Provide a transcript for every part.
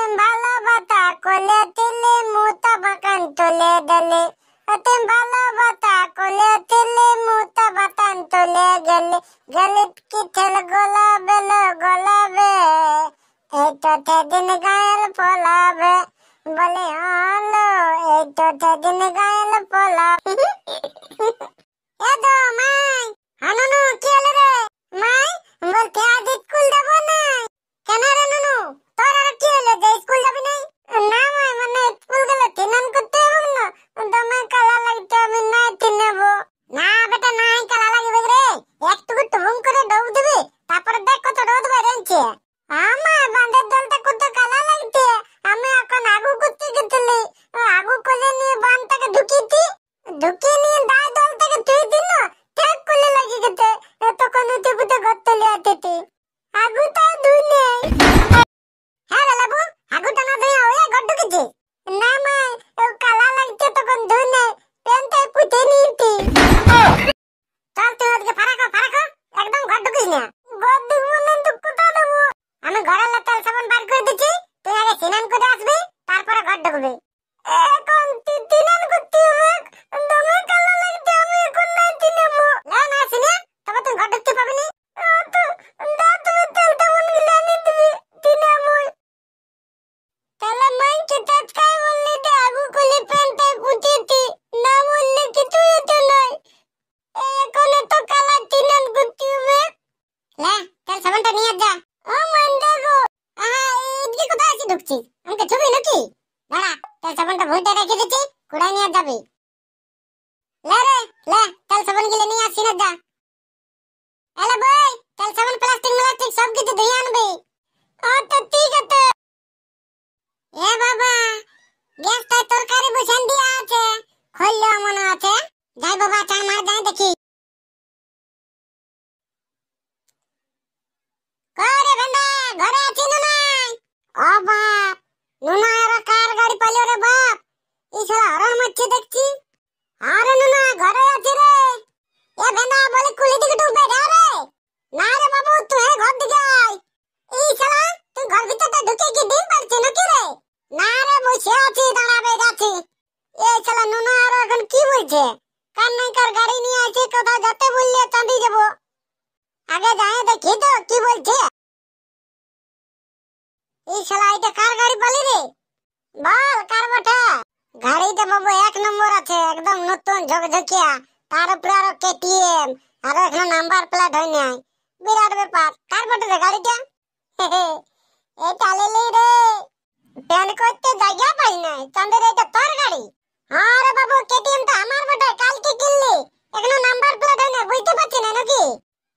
অতেম ভালো বাতা কোলে তিলে মুতা বাকান তোলে দলে অতেম ভালো বাতা কোলে তিলে মুতা বাতান তোলে গেলে গেলে কি ঠেল গোলাবে এই তো সেদিন গায়েল পলাবে বলে হলো এই তো সেদিন গায়েল পলা এদো মাই হানুনু কি হলো রে মাই বলতে আজ স্কুল যাব না কেন রে নুনু তোর আর কি হলো যে স্কুল যাবি নাই না মাই মানে স্কুল গেলে তিনান করতে হবে না দমে কালা লাগতে আমি না তিনব না বেটা নাই কালা লাগবে রে একটু টুম করে ডব দিবি তারপর দেখ কত রোদ বেরিয়েছে আমার বাঁধের দলটা কত কালা লাগতে আমি এখন আগু করতে গেছিলি আগু কোলে নিয়ে বাঁধটাকে ঢুকিয়ে নিয়ে দায় দলটাকে তুই দিল ঠিক কোলে লাগি গেছে তখন উঠে পুঁতে ঘর তুলে আতেতে আগুটা দুই নেই হ্যাঁ বাবু আগুটা না ধুয়ে ওই ঘর ঢুকেছে না মা কালা লাগছে তখন দুই নেই পেনটাই পুঁতে নিয়েছি চল তুই ওদিকে ফারাকো একদম ঘর ঢুকিস না ঘর ঢুকবো না তো কোথায় দেবো আমি ঘরের তেল সাবান বার করে দিচ্ছি তুই আগে স্নান করে আসবি তারপরে ঘর ঢুকবি এখন স্নান করতে হবে দমে কালো লাগছে আমি এখন না তিনবো না না সিনে তবে তুই ঘর ঢুকতে পাবি না তো দা তুমি তেল সাবান গুলো আনি দিবি তিনবো তাহলে মাই কেতাজ খাই বললি দে আগু কোলে পেনটাই পুঁতেছি না বললে কিছু হতো নয় এখন তো কালা স্নান করতে হবে লে তেল সাবানটা নিয়ে যা ও মান দেখো এদিকে কোথায় আছি ঢুকছিস আমাকে ছবি নাকি দাঁড়া তেল সাবানটা ভুলতে রেখে দিচ্ছি কুড়াই নিয়ে যাবি লে তেল সাবান গিলে নিয়ে আসি না যা এলে বই তেল সাবান প্লাস্টিক সব কিছু ধুয়ে আনবি তো ঠিক আছে এ বাবা গ্যাসটায় তরকারি বসান দিয়া আছে খোললেও মনে আছে যাই বাবা চার মার যাই দেখি করে বেন্দা ঘরে আছি না নাই ও বাপ নুনা আর কার গাড়ি পাইলো রে বাপ এই শালা হরণ মারছে দেখছি আরে নুনা ঘরে আছি রে এ বেন্দা বলে কুলি দিকে ঢুকবে রে না রে বাবু তুই ঘর দিকে আয় এই শালা তুই ঘর ভিতরটা ঢুকে কি দিন পারছিস নাকি রে না রে বসে আছি দাঁড়াবে যাচ্ছি এই শালা নুনা আর এখন কি বলছে কার নাই কার গাড়ি নিয়ে আছে কোথাও যেতে বললে চাঁদি যাবো আগে যাই দেখি তো কি বলছে এই শালা এটা কার গাড়ি পালি রে বল কার বটে গাড়িটা বাবু এক নম্বর আছে একদম নতুন ঝকঝকিয়া তার উপরে আরো কেটিএম আর এখানে নাম্বার প্লেট হয় নাই বিরাট ব্যাপার কার বটে রে গাড়িটা এটা লেলি রে প্যান করতে জায়গা পাই নাই চাঁদের এটা তোর গাড়ি আরে বাবু কেটিএম তো আমার বটে কালকে কিনলি এখনো নাম্বার প্লেট হয় না বুঝতে পারছিস না নাকি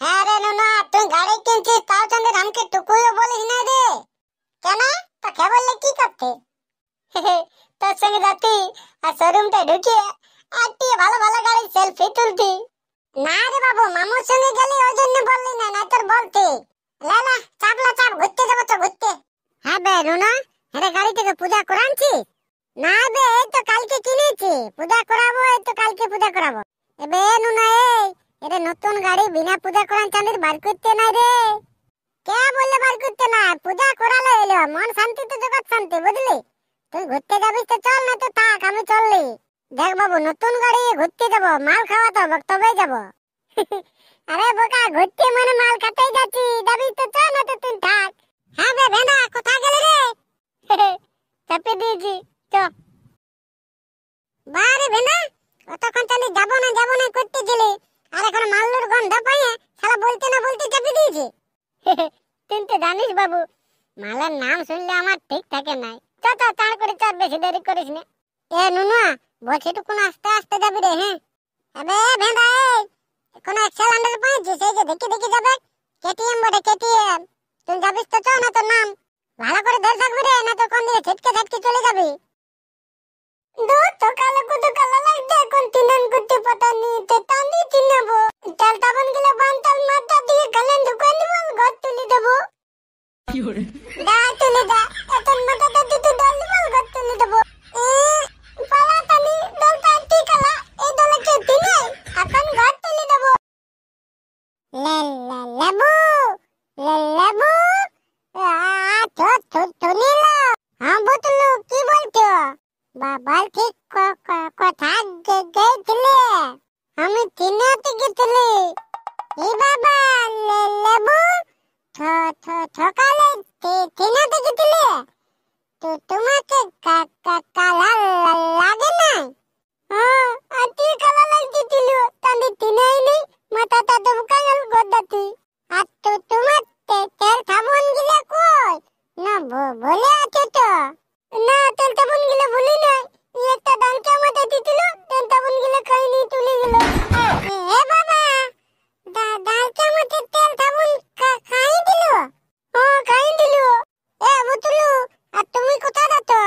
হ্যাঁ রে নুনা তুই গাড়ি কিনছিস তাও চাঁদের আমাকে টুকুইও বলিস না রে কেন তো কে বললে কি করতে তোর সঙ্গে যাতি আর শোরুমটা ঢুকে আটটি ভালো ভালো গাড়ি সেলফি তুলতি না রে বাবু মামুর সঙ্গে গেলি ওই জন্য বললি না না তোর বলতি লেলা চাপ ঘুরতে যাবো তো ঘুরতে হ্যাঁ বে নুনা আরে গাড়ি থেকে পূজা করানছি না বে এই তো কালকে কিনেছি পূজা করাবো এই তো কালকে পূজা করাবো এবে নুনা এটা নতুন গাড়ি বিনা পূজা করান চাঁদের বার করতে নাই রে কে বললে বার করতে না পূজা করালে এলো মন শান্তি তো জগৎ শান্তি বুঝলি তুই ঘুরতে যাবি তো চল না তো থাক আমি চললি দেখ বাবু নতুন গাড়ি ঘুরতে যাবো মাল খাওয়াতে হবে তবেই যাবো আরে বোকা ঘুরতে মানে মাল খাতেই যাচ্ছি যাবি তো চল না তো তুই থাক হ্যাঁ বে ভেন্দা কোথায় গেলি রে চাপে দিয়েছি চ বারে ভেন্দা অতক্ষণ তাহলে যাবো না করতে গেলি আর এখন মাল্লুর গন্ধ পাইয়ে শালা বলতে না বলতে চাপে দিয়েছি তুই তো জানিস বাবু মালের নাম শুনলে আমার ঠিক থাকে নাই চ তাড় করে চল বেশি দেরি করিস না এ নুনা বলছি তো কোন আস্তে আস্তে যাবি রে হ্যাঁ আবে ভেন্দা কোন এক্সেল আন্ডার পাইছি সেই যে দেখি যাবে কেটিএম বটে কেটিএম তুই যাবিস তো চল না তোর নাম ভালো করে ধরে থাকবি রে না তো কোন দিকে ছিটকে চলে যাবি দূর তো কালো লাগছে এখন তিনন করতে পাতা নেই তো টানি চিনবো তেল সাবান গুলো বানতাল মাথা দিয়ে গালেন ঢুকাই নিবো ঘর তুলে দেবো কি হরে দা তুলে দা এখন মাথাটা দিতে ডাল নিবো ঘর তুলে দেবো পালা টানি দলটা ঠিক কালা এই দলে কে দিনে এখন ঘর তুলে দেবো লেবু আ তো নিলা বাবা ঠিক কথা গেছিলে আমি তিনতে গেছিলি এই বাবা লেবু সকালে তিনতে গেছিলে তো তোমাকে কালা লাগে না আতি কালা লাগছিল তাহলে তিনাই নেই মাথাটা দমকাল গদাতি আর তো তোমার তেল সাবুন গিলা কই না বলে আছে তো না তেল সাবুন গিলা বলি নাই একটা ডালকা মাথা দিছিল তেল সাবুন গিলা খাইনি তুলে গেল এ বাবা ডালকা মাথা তেল সাবুন খাই দিল ও খাই দিল এ বুতলু আর তুমি কোথায় যাচ্ছো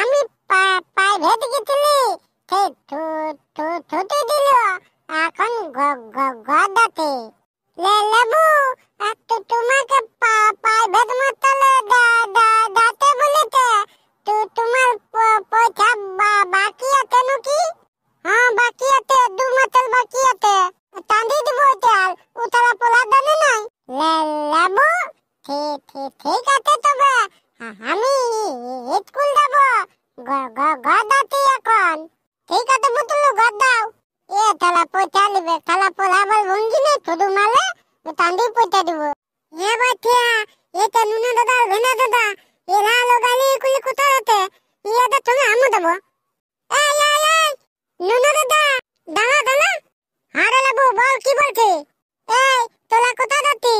আমি পাই ভেদ গেছিলি থুতে দিল এখন গদাতে লেবু আর তো তোমাকে পাই ভেদ মাতালে দাতে বলেছে তো তোমার পয়সা বাকি আছে নাকি হ্যাঁ বাকি আছে 2 মাতাল বাকি আছে টাঁদি দিব তেল উতলা পোলা দানে নাই লেবু ঠিক আছে তবে আমি স্কুল যাব গদাতে এখন ঠিক আছে বুতলু গদাও এ থালা পয়সা নিবে থালা পোলা বল ভঙ্গি নেই শুধু মালে টাঁদি পয়সা দিব এ বাচ্চা এটা নুনা দাদা ঘনা দাদা এরা লোগালি কুলি কোথায় আছে এটা তুমি আমু দেবো এই নুনা দাদা দাঁড়া দাঁড়া আরে লেবু বল কি বলছি এই তোলা কোথায় যাচ্ছি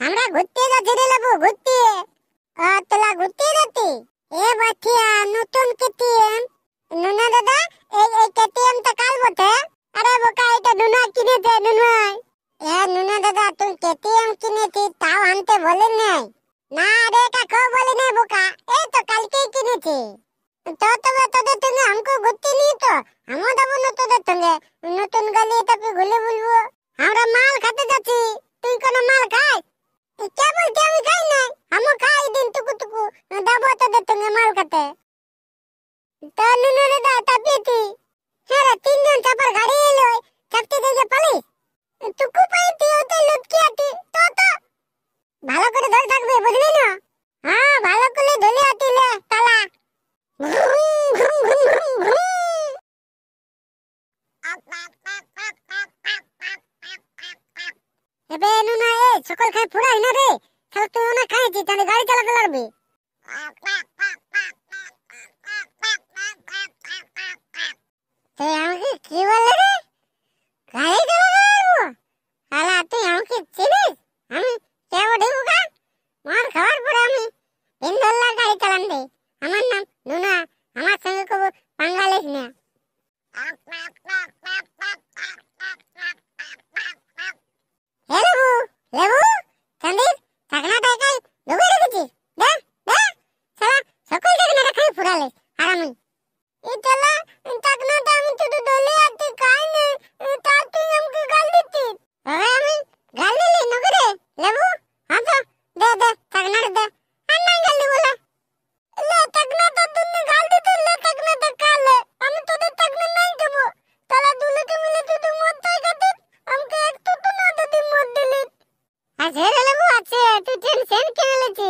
আমরা ঘুরতে যাচ্ছি রে লেবু ঘুরতে তোলা ঘুরতে যাচ্ছি এ বাচ্চা নতুন কেটিএম নুনা দাদা এই কেটিএম টা কাল বটে আরে বোকা এটা নুনা কিনেছে নুনাই নুনা দাদা তুই কেটিএম কিনেছি তাও আনতে বলেন নাই না রে কাকু বলে নাই বোকা এই তো কালকেই কিনেছি তো তবে তোদের সঙ্গে हमको ঘুরতে নিয়ে তো আমও যাবো না তোদের সঙ্গে নতুন গালি তাকে ঘুরে বলবো আমরা মাল খেতে যাচ্ছি তুই কোনো মাল খাস কে বলছি আমি খাই নাই আমও খাই দিন টুকু যাবো তোদের সঙ্গে মাল খেতে তো নুনা দাদা তাপিয়েছি হ্যাঁ রে 3 জন চাপার গাড়ি এলো চাপতে দেখে পালিস টুকু পাইতি ওতে লুটকি আতি তো ভালো করে ধরে থাকবে বুঝলি না হ্যাঁ ভালো করে ধরে আতিলে তালা এবে নুনা সকল খাই পুরাই না রে তাহলে তুই না খাইছি তাহলে গাড়ি চালাতে লাগবে তুই আমাকে কি বললি রে গাড়ি চালাতে পারবো শালা তুই আমাকে চিনিস আমি কেউ ঢুকুকা মার খাওয়ার পরে আমি পিন্দল্লা গাড়ি চালান দে আমার নাম নুনা আমার সঙ্গে কব পাঙ্গালিস না লেবু চাঁদির চাকনা টাকাই ঢুকে রেখেছিস দে শালা সকল চাকনাটা খাই ফুরালে আর আমি ইতলা চাকনাটা আমি শুধু দলে আতে খাই না তা তুই আমাকে গাল দিচ্ছিস আমি গাল দিলি নকে রে লেবু হ্যাঁ তো দে চাকনাটা দে আর নাই গাল দিব লে চাকনাটা তুই গাল দিতে লে চাকনাটা কালে আমি তোদের চাকনা নাই দেবো তালা দুলেকে মিলে শুধু মদ তাই খাতে আমাকে একটু তো না দিদি মদ দিলি আছে রে লেবু আছে তুই টেনশন কেন লেছি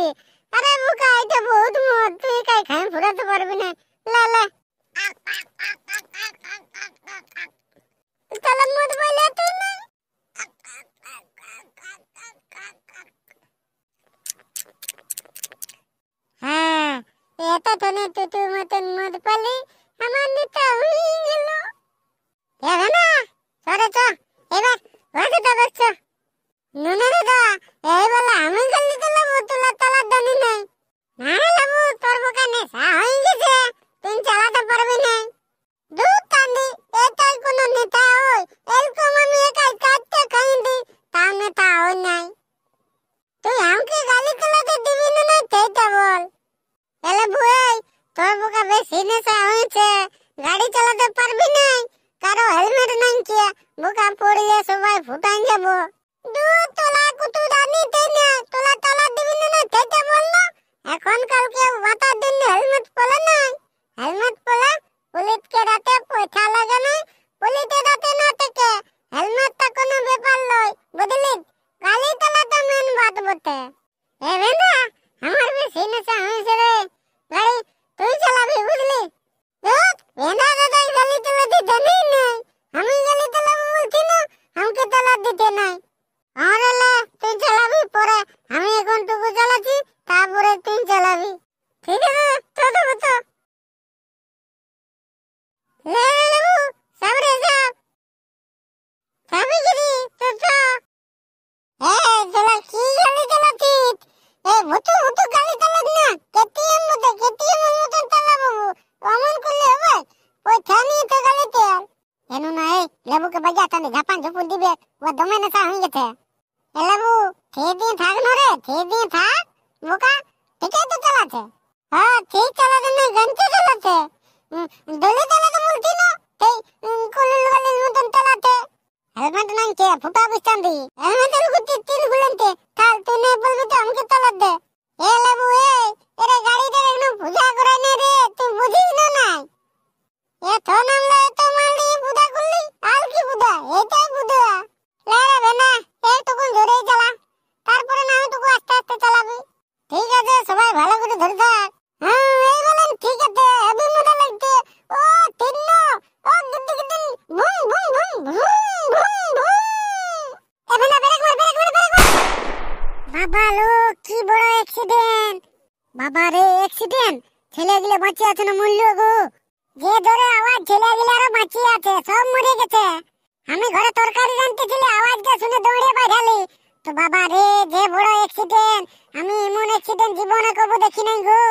আরে বুকা এটা বহুত মদ তুই কাই খাই ফুরাতে পারবি না লে তালা মদ বলে তুই না হ্যাঁ এটা তনে তুই মতন মদ পালি আমার নিতে হয়ে গেল এবে না সরে চ এবার ঘরে তো বসছ নুনা দাদা এই বলে আমি গলি দিলাম তোলা তালা দানি নাই না লেবু তোর বোকা নেশা হয়ে গেছে তুই চালাতে পারবি না দুধ টানি এটাই কোনো নেতা হই এরকম আমি একাই কাটতে খাই দি তাও নেতা হই নাই তুই আমাকে গালি চালাতে দিবি না সেইটা বল এলে বুই তোর বোকা বেশি নেশা হয়েছে গাড়ি চালাতে পারবি না কারো হেলমেট নাই কি বোকা পড়িয়ে সবাই ফুটাই যাব দুধ তোলা কুতু জানি তাই না তোলা তালা দিবি না সেইটা বল না এখন কালকে বাতার দিন হেলমেট পরে নাই হেলমেট পরে পুলিশকে রাতে পয়সা লাগে না পুলিশে রাতে না থেকে হেলমেটটা কোনো ব্যাপার লয় বুঝলি গালি চালাতে মেন বাত বটে এবে না আমার বেশি নেশা হয়েছে রে গাড়ি তুই চালাবি বুঝলি ঠিক আছে তো দেবো তো লে লেবু সামনে যা সাবিগিরি তো তো চলা কি গাড়ি চালাচ্ছিস ভুতু ভুতু গাড়ি চালাস না কেটিএম মতন চালাবো অমন করলে হবে ওই থানিয়ে তো গাড়িতে এনু না লেবুকে বাজাতা নি ঝাপান ঝুপুর দিবে ও দমে নেশা হয়ে গেছে লেবু খেয়ে দিয়ে থাক না রে খেয়ে দিয়ে থাক বোকা ঠিকই তো চালাচ্ছে হ্যাঁ ঠিক চালাতে না গঞ্জে চালাচ্ছে দলে চালাতে বলছি না এই কলুল গালির মতন চালাতে হেলমেট নাই কে ফুটা বিস্তান দি হেলমেটের গুটি তিন গুলেনতে কাল তুই নে বলবি তো আমাকে চালাত দে লেবু এরে গাড়িটা একদম পূজা করাই নে রে তুই বুঝিস না নাই তো নামলে তো মারলি বুদা করলি আর কি বুদা এটাই বুদা লে রে বেনা এইটুকুন জোরেই চালা তারপরে না ওইটুকু আস্তে আস্তে চালাবি ঠিক আছে সবাই ভালো করে ধরে থাক হ্যাঁ এই বলেন ঠিক আছে হেভি মজা লাগছে ও তিন্ন ও গিদ্দি গিদ্দি boom boom boom boom boom boom এবেনা ব্রেক মার বাবা লো কি বড় অ্যাক্সিডেন্ট বাবা রে অ্যাক্সিডেন্ট ছেলেগুলো বাঁচে আছে না মূল্য গো যে ধরে আওয়াজ ছেলেগুলো আরো বাঁচে আছে সব মরে গেছে আমি ঘরে তরকারি রাঁধতেছিলি আওয়াজটা শুনে দৌড়ে পাঠালি তো বাবা রে যে বড় অ্যাক্সিডেন্ট আমি এমন অ্যাক্সিডেন্ট জীবনে কবু দেখি নাই গো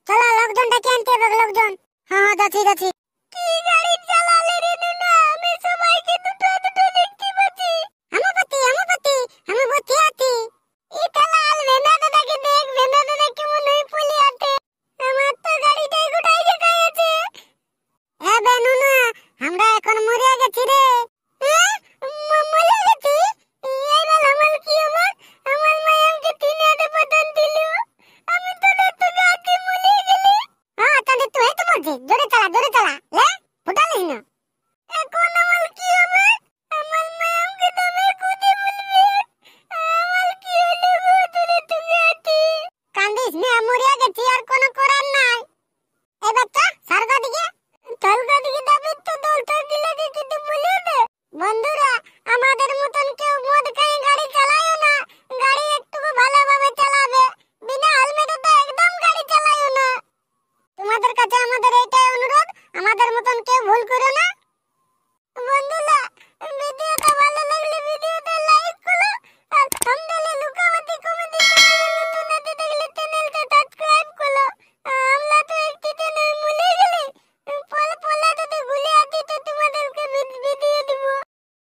চলো লোকজনটাকে আনতে হবে লোকজন হ্যাঁ যাচ্ছি কি গাড়ি চালালে রে নুনা আমি সবাইকে দুটো দুটো দেখতে পাচ্ছি আমার পতি আমি বতি আছি এটা লাল ভেনা দাদাকে দেখ ভেনা দাদা কেমন হয়ে পলি আছে আমার তো গাড়িটাই গোটাই জায়গায় আছে বেনুনা আমরা এখন মরে গেছি রে মরে গেছি এই বেলা আমার কি আমার মায়ামকে তিন হাতে পতন দিল আমি তো দেখতে যাচ্ছি মরে গেলি হ্যাঁ তাহলে তুই তো বলছিস জোরে চালা লে ফুটালিস না এখন আমার কি হবে আমার মায়ামকে তুমি কুদে বলবে আমার কি হলো গো তুই তুমি আতি কান্দিস না মরে গেছি আর কোনো করার নাই এই বাচ্চা সারগা দিকে যাবে তো দৌড়টা দিলে দিতে তো বলে দে বন্ধুরা আমাদের মতন কেউ মদ খাই গাড়ি চালায়ও না গাড়ি একটু ভালোভাবে চালাবে বিনা হেলমেটে তো একদম গাড়ি চালায়ও না তোমাদের কাছে আমাদের এইটাই অনুরোধ আমাদের মতন কেউ ভুল করো না